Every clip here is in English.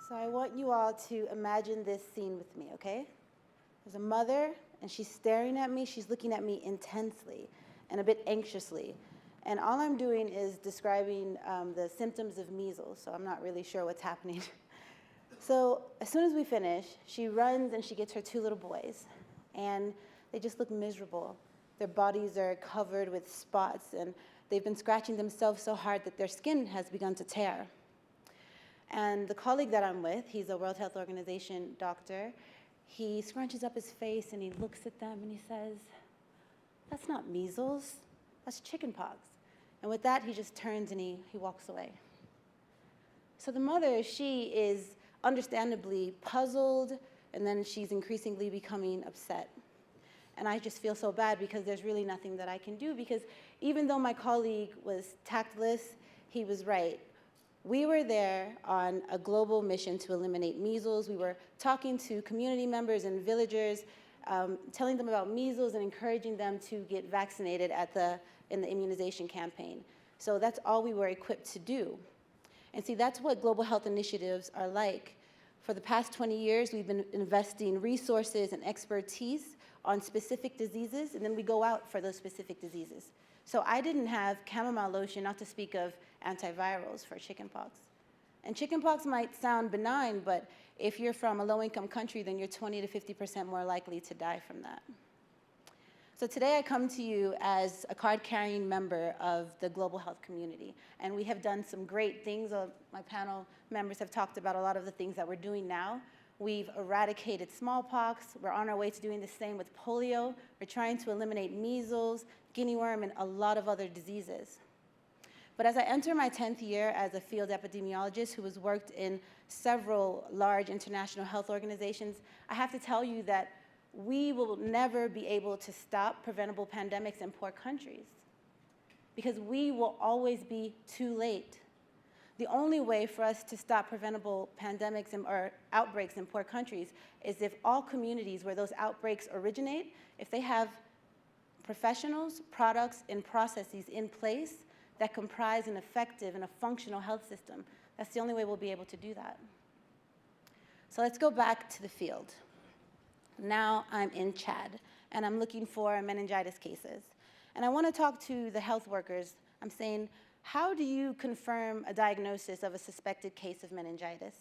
So I want you all to imagine this scene with me, okay? There's a mother, and she's staring at me. She's looking at me intensely and a bit anxiously. And all I'm doing is describing the symptoms of measles, so I'm not really sure what's happening. So as soon as we finish, she runs and she gets her 2 little boys. And they just look miserable. Their bodies are covered with spots, and they've been scratching themselves so hard that their skin has begun to tear. And the colleague that I'm with, he's a World Health Organization doctor, he scrunches up his face and he looks at them and he says, "That's not measles, that's chickenpox." And with that, he just turns and he walks away. So the mother, she is understandably puzzled, and then she's increasingly becoming upset. And I just feel so bad because there's really nothing that I can do, because even though my colleague was tactless, he was right. We were there on a global mission to eliminate measles. We were talking to community members and villagers, telling them about measles and encouraging them to get vaccinated in the immunization campaign. So that's all we were equipped to do. And see, that's what global health initiatives are like. For the past 20 years, we've been investing resources and expertise on specific diseases, and then we go out for those specific diseases. So I didn't have chamomile lotion, not to speak of antivirals for chickenpox. And chickenpox might sound benign, but if you're from a low-income country, then you're 20 to 50% more likely to die from that. So today I come to you as a card-carrying member of the global health community. And we have done some great things. My panel members have talked about a lot of the things that we're doing now. We've eradicated smallpox. We're on our way to doing the same with polio. We're trying to eliminate measles, guinea worm, and a lot of other diseases. But as I enter my 10th year as a field epidemiologist who has worked in several large international health organizations, I have to tell you that we will never be able to stop preventable pandemics in poor countries, because we will always be too late. The only way for us to stop preventable pandemics or outbreaks in poor countries is if all communities where those outbreaks originate, if they have professionals, products, and processes in place that comprise an effective and a functional health system. That's the only way we'll be able to do that. So let's go back to the field. Now I'm in Chad, and I'm looking for meningitis cases. And I want to talk to the health workers. I'm saying, how do you confirm a diagnosis of a suspected case of meningitis?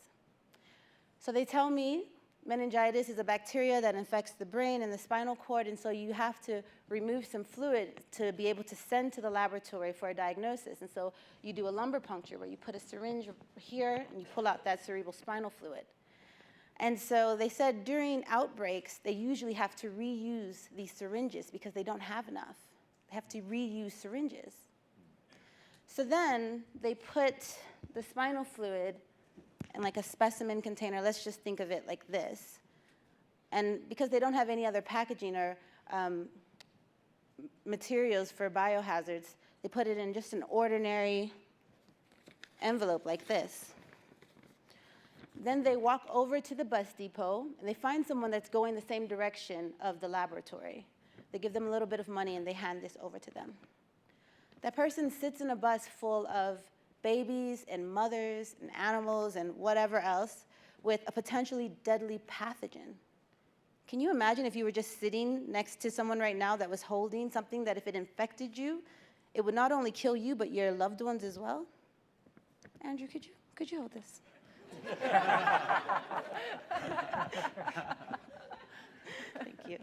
So they tell me meningitis is a bacteria that infects the brain and the spinal cord, and so you have to remove some fluid to be able to send to the laboratory for a diagnosis. And so you do a lumbar puncture where you put a syringe here and you pull out that cerebral spinal fluid. And so they said during outbreaks, they usually have to reuse these syringes because they don't have enough. They have to reuse syringes. So then they put the spinal fluid in like a specimen container. Let's just think of it like this. And because they don't have any other packaging or materials for biohazards, they put it in just an ordinary envelope like this. Then they walk over to the bus depot, and they find someone that's going the same direction of the laboratory. They give them a little bit of money, and they hand this over to them. That person sits in a bus full of babies and mothers and animals and whatever else with a potentially deadly pathogen. Can you imagine if you were just sitting next to someone right now that was holding something that if it infected you, it would not only kill you, but your loved ones as well? Andrew, could you hold this? Thank you.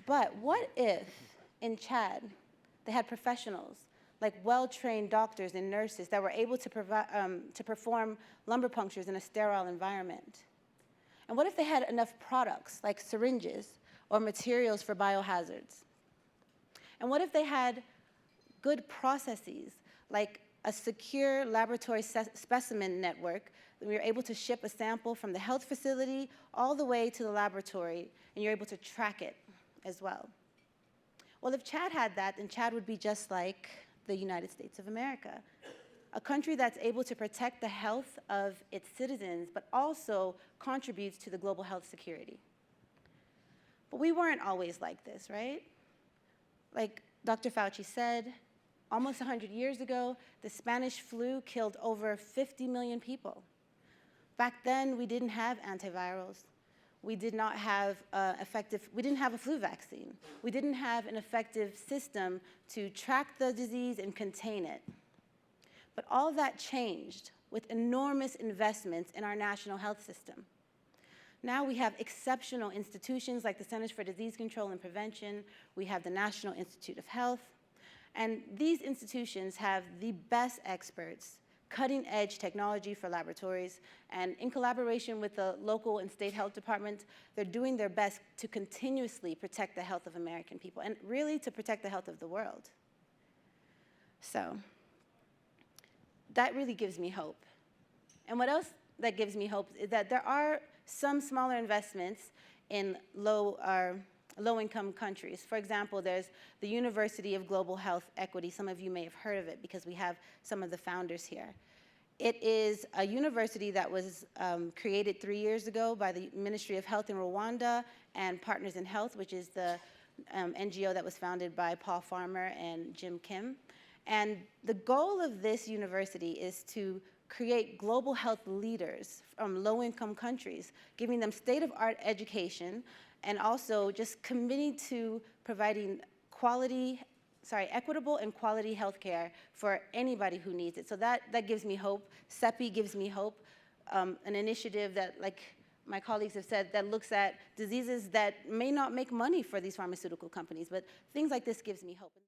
But what if in Chad they had professionals, like well-trained doctors and nurses that were able to perform lumbar punctures in a sterile environment? And what if they had enough products, like syringes or materials for biohazards? And what if they had good processes, like a secure laboratory specimen network, that we were able to ship a sample from the health facility all the way to the laboratory, and you're able to track it as well? Well, if Chad had that, then Chad would be just like the United States of America, a country that's able to protect the health of its citizens, but also contributes to the global health security. But we weren't always like this, right? Like Dr. Fauci said, almost 100 years ago, the Spanish flu killed over 50 million people. Back then, we didn't have antivirals. We did not have we didn't have a flu vaccine. We didn't have an effective system to track the disease and contain it. But all that changed with enormous investments in our national health system. Now we have exceptional institutions like the Centers for Disease Control and Prevention. We have the National Institute of Health. And these institutions have the best experts, cutting-edge technology for laboratories, and in collaboration with the local and state health departments, they're doing their best to continuously protect the health of American people, and really to protect the health of the world. So that really gives me hope. And what else that gives me hope is that there are some smaller investments in low-income countries. For example, there's the University of Global Health Equity. Some of you may have heard of it because we have some of the founders here. It is a university that was created 3 years ago by the Ministry of Health in Rwanda and Partners in Health, which is the NGO that was founded by Paul Farmer and Jim Kim. And the goal of this university is to create global health leaders from low-income countries, giving them state-of-the-art education, and also just committing to providing equitable and quality health care for anybody who needs it. So that gives me hope. CEPI gives me hope, an initiative that, like my colleagues have said, that looks at diseases that may not make money for these pharmaceutical companies, but things like this gives me hope.